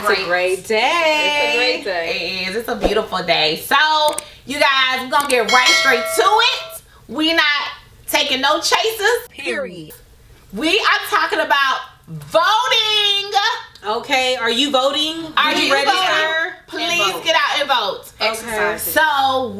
a great day. It's a great day. It is. It's a beautiful day. So, you guys, we're going to get right straight to it. We not taking no chasers. Period. We are talking about voting. Okay, are you voting? Are Did you register? voting? Please get out and vote. Okay. So,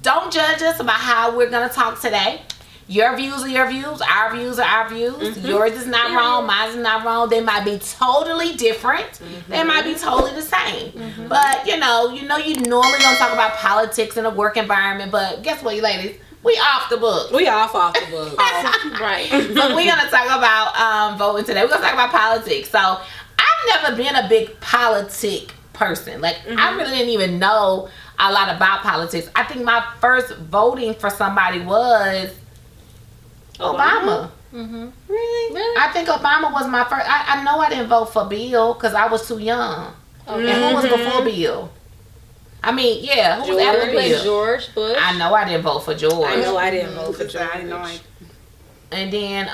don't judge us about how we're going to talk today. Your views are your views. Our views are our views. Mm-hmm. Yours is not wrong. Mine is not wrong. They might be totally different. Mm-hmm. They might be totally the same. Mm-hmm. But, you normally don't talk about politics in a work environment. But guess what, you ladies? We off the book. We off the book. Right. So we're going to talk about voting today. We're going to talk about politics. So I've never been a big politic person. Like, I really didn't even know a lot about politics. I think my first voting for somebody was Obama. Mm-hmm. Really? I think Obama was my first. I know I didn't vote for Bill because I was too young. Okay. And who was before Bill? I mean, yeah, who was after Bill? George Bush. I know I didn't vote for George. I know I didn't vote for George. And then,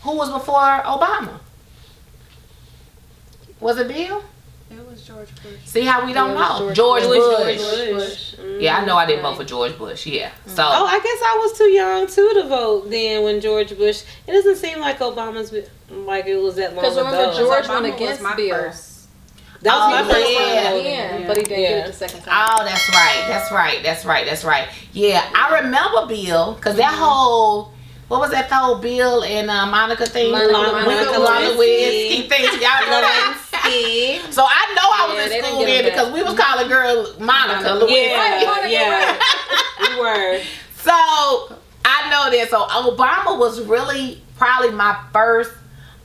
who was before Obama? Was it Bill? It was George Bush. See how we don't know? George Bush. Yeah, I know I didn't vote for George Bush. Yeah. So. Oh, I guess I was too young too to vote then when George Bush. It doesn't seem like Obama's like it was that long ago. Because remember George Obama went against was Bill. That was my first time, but he didn't get it the second time. Oh, that's right. Yeah, I remember Bill because that whole. What was that whole Bill and Monica thing? Monica Lewinsky thing. Y'all know that? So I know I was in school then because we was calling girl Monica Lewinsky. Yeah. We were. So I know that. So Obama was really probably my first.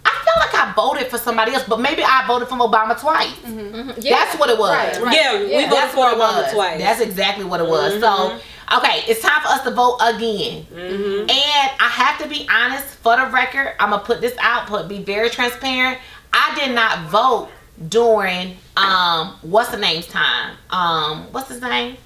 I feel like I voted for somebody else, but maybe I voted for Obama twice. Mm-hmm. Yeah. That's what it was. Right. Yeah, we voted for Obama twice. That's exactly what it was. So. Okay, it's time for us to vote again. And I have to be honest, for the record, I'm going to put this out, but be very transparent. I did not vote during, what's the name's time? What's his name?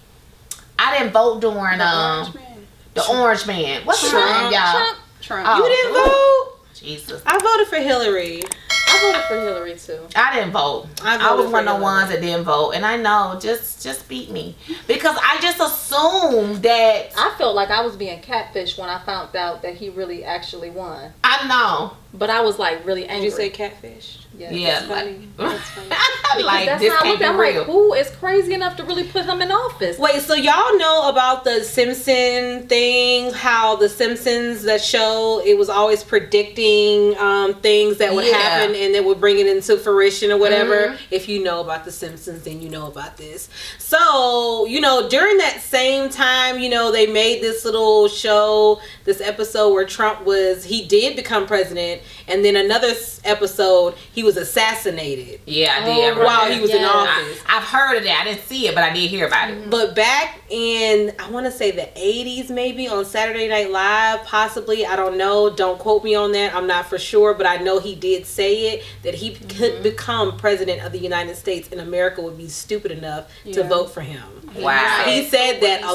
I didn't vote during, the Orange Man. What's his name, y'all? Trump. Oh. You didn't vote? Jesus. I voted for Hillary. I voted for Hillary too. I didn't vote. I was one of the ones that didn't vote, and I know just beat me because I just assumed that. I felt like I was being catfished when I found out that he really actually won. I know, but I was like really angry. Did you say catfish? Yeah, that's funny. That's funny. Like that's this how I can't looked. be I'm real. like, who is crazy enough to really put him in office? Wait, so y'all know about the Simpson thing? How the Simpsons, that show, it was always predicting things that would happen and it would bring it into fruition or whatever. If you know about the Simpsons, then you know about this. So, during that same time, they made this little show, this episode where he did become president, and then another episode, he was assassinated. Yeah, I did. While he was in office. I've heard of that. I didn't see it, but I did hear about it. But back in, I want to say the 80s maybe, on Saturday Night Live, possibly, I don't know, don't quote me on that, I'm not for sure, but I know he did say it, that he could become president of the United States and America would be stupid enough to vote for him. Wow. He said that a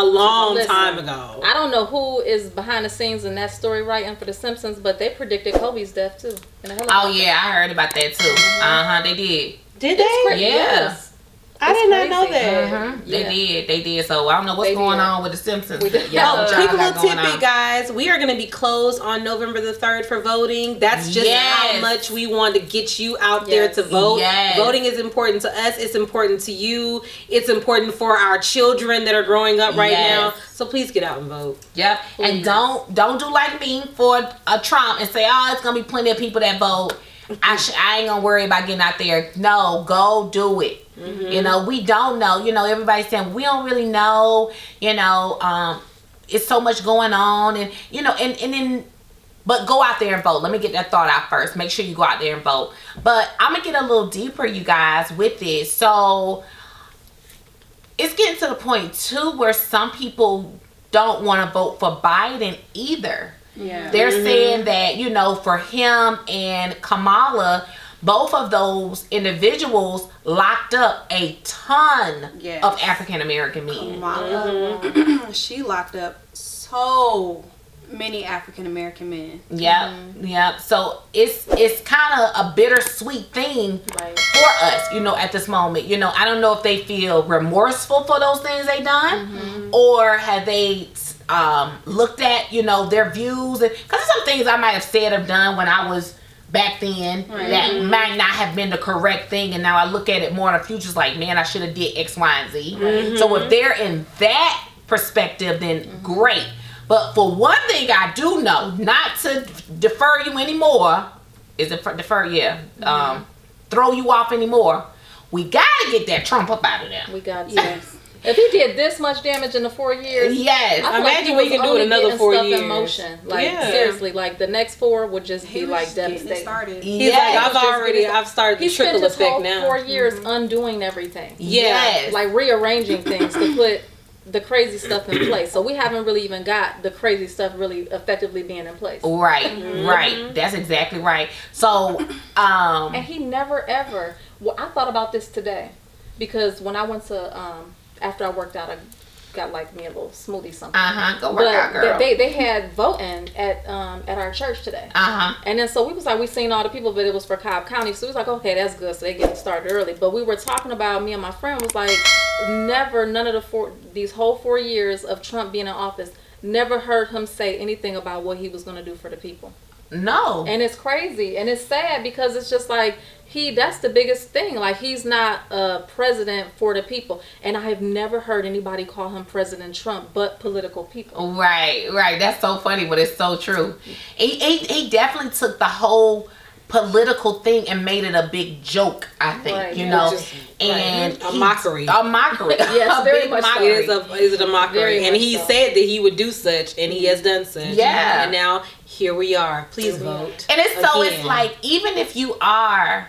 long time ago. I don't know who is behind the scenes in that story writing for The Simpsons, but they predicted Kobe's death too. Oh yeah, I heard about that too. They did. Did they? Yeah. Yes. I did not know that. They did. So I don't know what's going on with the Simpsons. Quick little tidbit, guys. We are going to be closed on November the 3rd for voting. That's just how much we want to get you out there to vote. Voting is important to us. It's important to you. It's important for our children that are growing up right now. So please get out and vote. Yep. And don't do like me for a Trump and say, oh, it's going to be plenty of people that vote. I ain't gonna worry about getting out there. No, go do it. We don't know. Everybody's saying we don't really know. It's so much going on, and then, but go out there and vote. Let me get that thought out first. Make sure you go out there and vote. But I'm gonna get a little deeper, you guys, with this. So it's getting to the point too where some people don't want to vote for Biden either. Yeah. They're saying that, for him and Kamala, both of those individuals locked up a ton of African American men. Kamala, she locked up so many African American men. Yep, yep. So it's kind of a bittersweet thing for us, you know, at this moment. You know, I don't know if they feel remorseful for those things they done, or have they looked at, you know, their views, and because some things I might have said or done when I was back then that might not have been the correct thing, and now I look at it more in the future, it's like, man, I should have did X, Y, and Z. So if they're in that perspective, then great. But for one thing I do know, not to defer you anymore, is it defer? Yeah. Throw you off anymore. We gotta get that Trump up out of there. We got to. If he did this much damage in the 4 years, yes. Imagine what you can do in another 4 years. In motion. Like seriously, like the next 4 would just be like devastating. He's like, I've started the trickle effect now. 4 years undoing everything. Yes. Like rearranging things to put the crazy stuff in place. So we haven't really even got the crazy stuff really effectively being in place. Right, right. That's exactly right. So, and he never ever. Well, I thought about this today because when I went to after I worked out, I got like me a little smoothie something. Go work out, girl. They had voting at our church today. And then so we was like, we seen all the people, but it was for Cobb County. So we was like, okay, that's good. So they getting started early. But we were talking about, me and my friend was like, none of these whole 4 years of Trump being in office, never heard him say anything about what he was going to do for the people. No. And it's crazy. And it's sad because it's just like, that's the biggest thing. Like, he's not a president for the people. And I have never heard anybody call him President Trump but political people. Right. That's so funny, but it's so true. He definitely took the whole political thing and made it a big joke, I think, you know. And a mockery. Yes, very much mockery. Is it a mockery? And he said that he would do such, and he has done such. Yeah. And now here we are. Please vote. And it's like, even if you are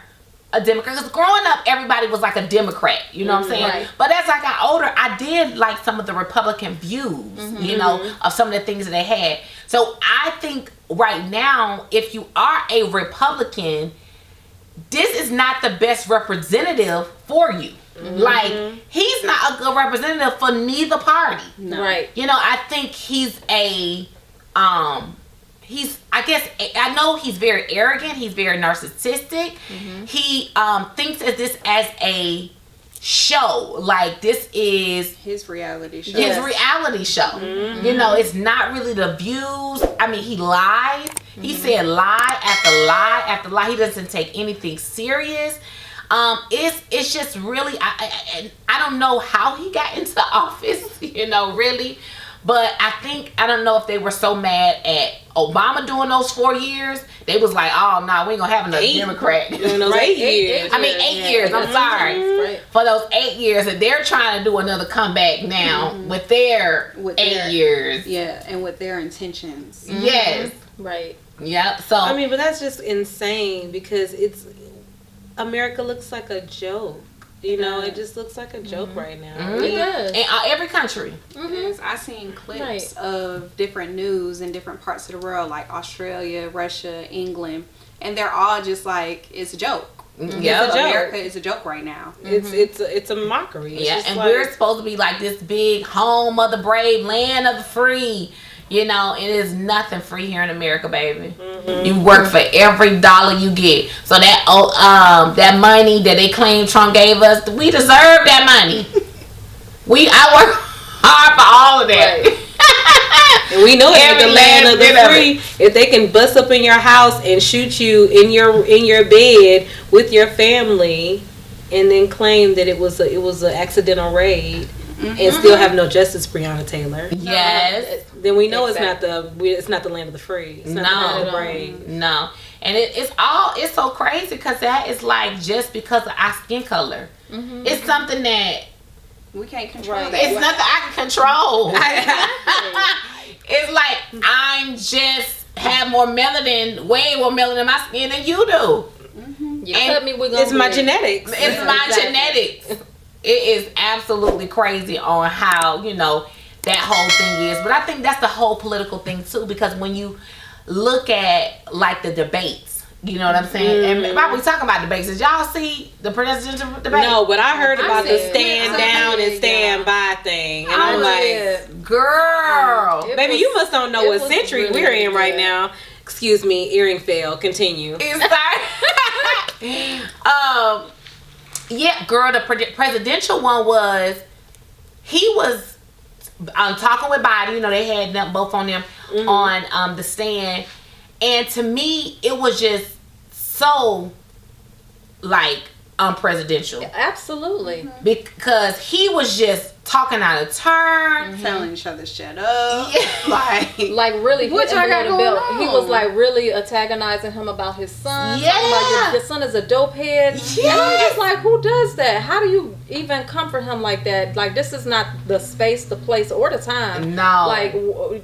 a Democrat, because growing up everybody was like a Democrat, you know what I'm saying? But as I got older, I did like some of the Republican views, you know, of some of the things that they had. So I think right now, if you are a Republican, this is not the best representative for you. Like, he's not a good representative for neither party. No. Right. You know, I think he's I know he's very arrogant. He's very narcissistic. He thinks of this as a show. Like, this is his reality show. His reality show. You know, it's not really the views. I mean, he lies. He said lie after lie after lie. He doesn't take anything serious. It's just really, I don't know how he got into office, you know, really. But I don't know if they were so mad at Obama doing those 4 years. They was like, oh, no, we ain't going to have another Democrat. Those 8 years. I mean, 8 years. I'm sorry. For those 8 years. And they're trying to do another comeback now with their 8 years. Yeah, and with their intentions. Yes. Right. Yep. So, I mean, but that's just insane because America looks like a joke. You know, it just looks like a joke right now. It does. In every country. Yes, I seen clips of different news in different parts of the world, like Australia, Russia, England, and they're all just like, it's a joke. Yeah, it's a joke. America is a joke right now. It's a mockery. It's and we're supposed to be like this big home of the brave, land of the free. You know, it is nothing free here in America, baby. You work for every dollar you get. So that money that they claim Trump gave us, we deserve that money. I work hard for all of that. And we know it's the land of the free. If they can bust up in your house and shoot you in your bed with your family, and then claim that it was an accidental raid. And still have no justice, Breonna Taylor. Yes. Then we know it's not the land of the free. It's not the land of the brave. No. And it's so crazy because that is like just because of our skin color. It's something that we can't control. It's nothing I can control. It's like I'm just have way more melanin in my skin than you do. It's my genetics. It's my genetics. It is absolutely crazy on how, you know, that whole thing is. But I think that's the whole political thing too, because when you look at like the debates, You know what I'm saying? And while we talking about debates, did y'all see the presidential debate? No, but I heard about the stand down and stand by thing. And I'm like, girl. baby, you must don't know what century really we're in right now. Excuse me, earring fail. Continue. Yeah, girl, the presidential one was, he was talking with Biden. You know, they had them both on them on the stand. And to me, it was just so, like, unpresidential. Absolutely. Because he was just talking out of turn. Telling each other shut up. Yeah. Like really what hitting y'all got him below the going belt. He on? was like really antagonizing him about his son. Yeah. Talking about your son is a dope head. Yeah. And I'm just like, who does that? How do you even comfort him like that? Like, this is not the space, the place, or the time. No. Like,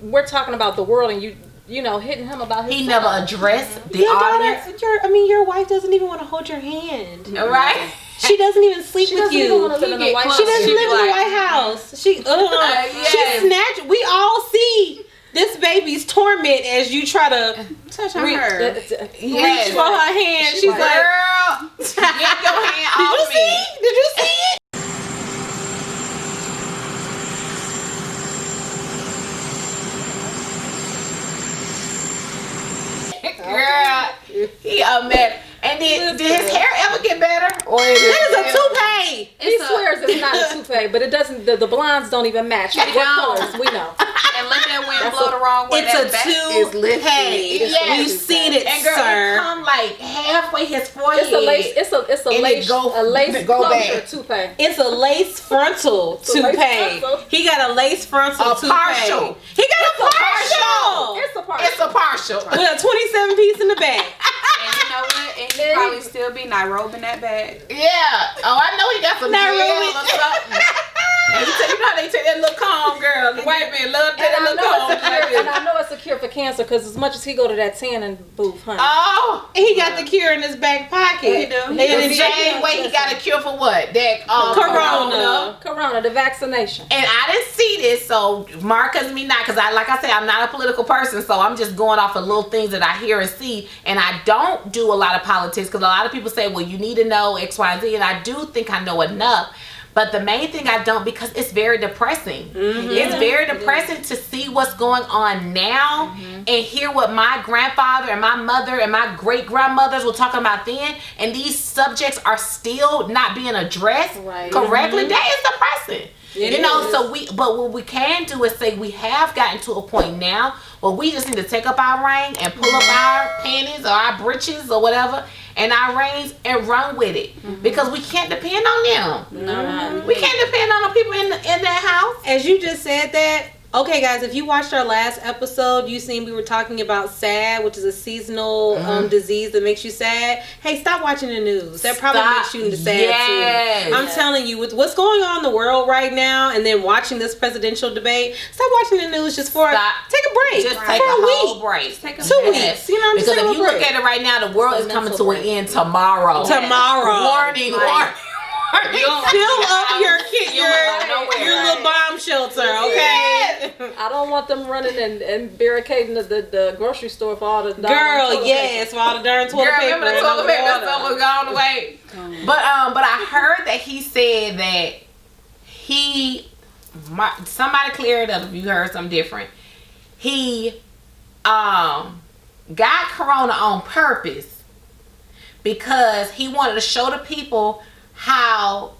we're talking about the world, and you know, hitting him about his He son. never addressed the Your audience. daughter, your wife doesn't even want to hold your hand. Right? She doesn't even sleep with doesn't you. even wanna live in the White She House. doesn't She live in the like- White House. She yes. she snatched. We all see this baby's torment as you try to Touch on Re- her. Yes. reach for her hand. She's like, girl, get your hand "Did you off see? me. Did you see it?" Girl, he a man. And did his hair ever get better? Or is It is a it toupee. He swears it's not a toupee, but it doesn't. The blondes don't even match. Like, what colors? We know. And let that wind blow the wrong way. It's that a back is toupee. lifted. Yes. You've seen it, And girl, it sir. come like halfway his forehead. It's a lace. It's a And lace. it go- a lace go closure back. toupee. It's a lace frontal a lace toupee. frontal. He got a lace frontal A toupee. partial. He got a partial. It's a part. It's a partial. With a 27 piece in the back. And you know what? And he probably still be Nairobi in that bag. Yeah. Oh, I know he got some Nairobi. gel or something. And you know how they take that little comb, girl. The white man love that And I little know it's a comb. cure, and I know it's a cure for cancer because as much as he go to that tanning booth, honey. Oh. He got the cure in his back pocket. He do. And The then same way he got a cure for what? That Corona. Corona, the vaccination. And I didn't see this, so mark us me not, because like I said, I'm not a political person, so I'm just going off of little things that I hear and see, and I don't do a lot of politics, because a lot of people say, well, you need to know X, Y, and Z, and I do think I know enough, but the main thing I don't, because it's very depressing. It's very depressing to see what's going on now and hear what my grandfather and my mother and my great-grandmothers were talking about then, and these subjects are still not being addressed correctly. That is depressing. You know, so but what we can do is say we have gotten to a point now where we just need to take up our reign and pull up our panties or our breeches or whatever and our reins and run with it, because we can't depend on them. We can't depend on the people in that house. As you just said that, okay, guys, if you watched our last episode, you seen we were talking about SAD, which is a seasonal disease that makes you sad. Hey, stop watching the news. That probably makes you sad too. I'm telling you, with what's going on in the world right now, and then watching this presidential debate, stop watching the news just for take a break. Just for take a whole week. break. Take a 2 break. weeks. You know what I'm Because saying? if you look at it right now, the world is coming to an end tomorrow. Warning, warning. Fill up your little bomb shelter, okay? I don't want them running and barricading the grocery store for all the Girl, yes, for all the darn toilet Girl, paper. remember the toilet paper that stuff was gone away. But I heard that he said that somebody clear it up if you heard something different. He got corona on purpose because he wanted to show the people how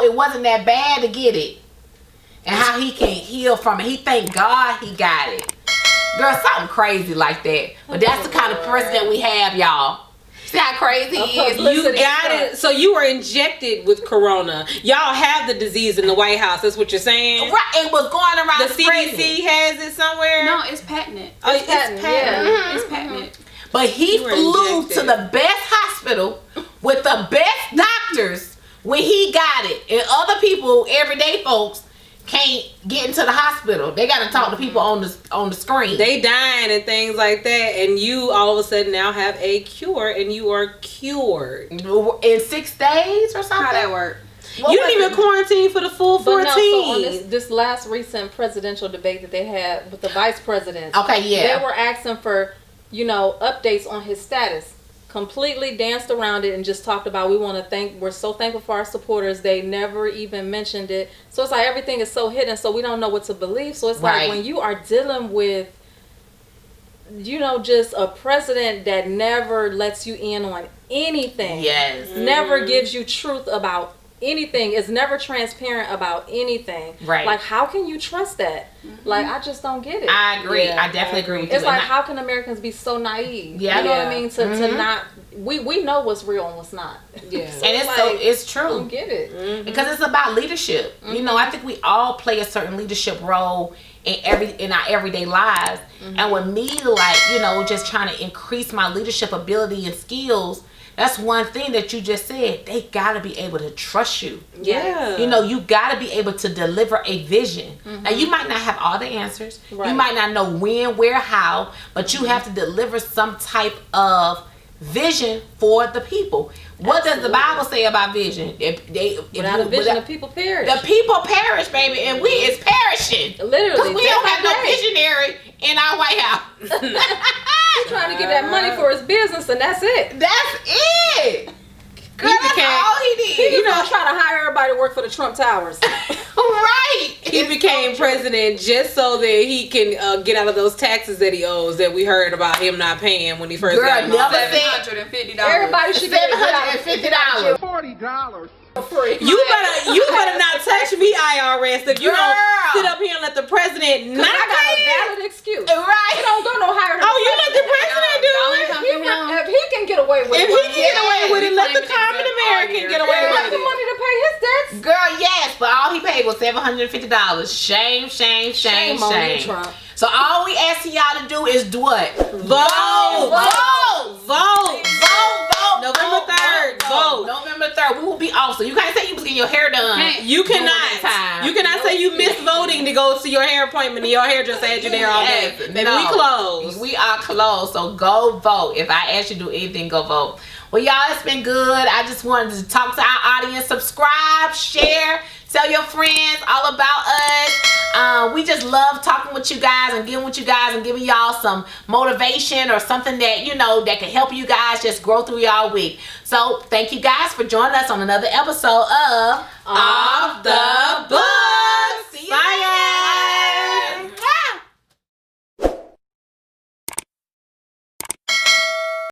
it wasn't that bad to get it and how he can heal from it. He thank God he got it. Girl, something crazy like that. But that's the kind of president we have, y'all. See how crazy he is? You got it. So you were injected with corona. Y'all have the disease in the White House. That's what you're saying? Right. It was going around the CDC has it somewhere? No, it's patented. Oh, it's patented. Yeah. It's patented. But he flew to the best hospital with the best doctors when he got it. And other people, everyday folks, can't get into the hospital. They got to talk to people on the screen. They dying and things like that. And you all of a sudden now have a cure and you are cured. In 6 days or something? How that work? You didn't even quarantine for the full 14. But no, so on this last recent presidential debate that they had with the vice president. Okay, yeah. They were asking for updates on his status. Completely danced around it and just talked about we're so thankful for our supporters. They never even mentioned it. So it's like everything is so hidden, so we don't know what to believe. So it's like when you are dealing with just a president that never lets you in on anything. Yes. Never gives you truth about anything, is never transparent about anything. Right. Like, how can you trust that? Like, I just don't get it. I agree. I definitely agree with you. It's like, how can Americans be so naive? Yeah. You know what I mean? To not, we know what's real and what's not. Yeah. So and it's true. I don't get it. Because it's about leadership. I think we all play a certain leadership role in our everyday lives. And with me, just trying to increase my leadership ability and skills, that's one thing that you just said. They got to be able to trust you. Yeah. You got to be able to deliver a vision. Now, you might not have all the answers. Right. You might not know when, where, how, but you have to deliver some type of vision for the people. What does the Bible say about vision? Without a vision, the people perish. The people perish, baby, and we is perishing. Literally. Because we don't have no visionary in our White House. He's trying to get that money for his business, and that's it. That's it. Girl, that's all he did. He's gonna try to hire everybody to work for the Trump Towers. Right. He became president just so that he can get out of those taxes that he owes that we heard about him not paying when he first got in office. $750. Everybody should get $750. $40. You better not touch me, IRS, if you don't sit up here and let the president not I got a pay. valid excuse. Right. You don't go no higher than You let the president do it. If he can get away with If it, he can get away with it, let the common American get away he got with the it. money to pay his debts. Girl, yes, but all he paid was $750. Shame, shame, shame, Shame on you, shame. Trump. So all we asking y'all to do is do what? Vote. November 3rd. Vote. November 3rd. We will be off. So you can't say you was getting your hair done. You cannot. You cannot say you missed voting to go to your hair appointment and your hairdresser had you there all day. Baby, we closed. We are closed. So go vote. If I ask you to do anything, go vote. Well, y'all, it's been good. I just wanted to talk to our audience. Subscribe, share, tell your friends all about us. We just love talking with you guys and getting with you guys and giving y'all some motivation or something that, that can help you guys just grow through y'all week. So thank you guys for joining us on another episode of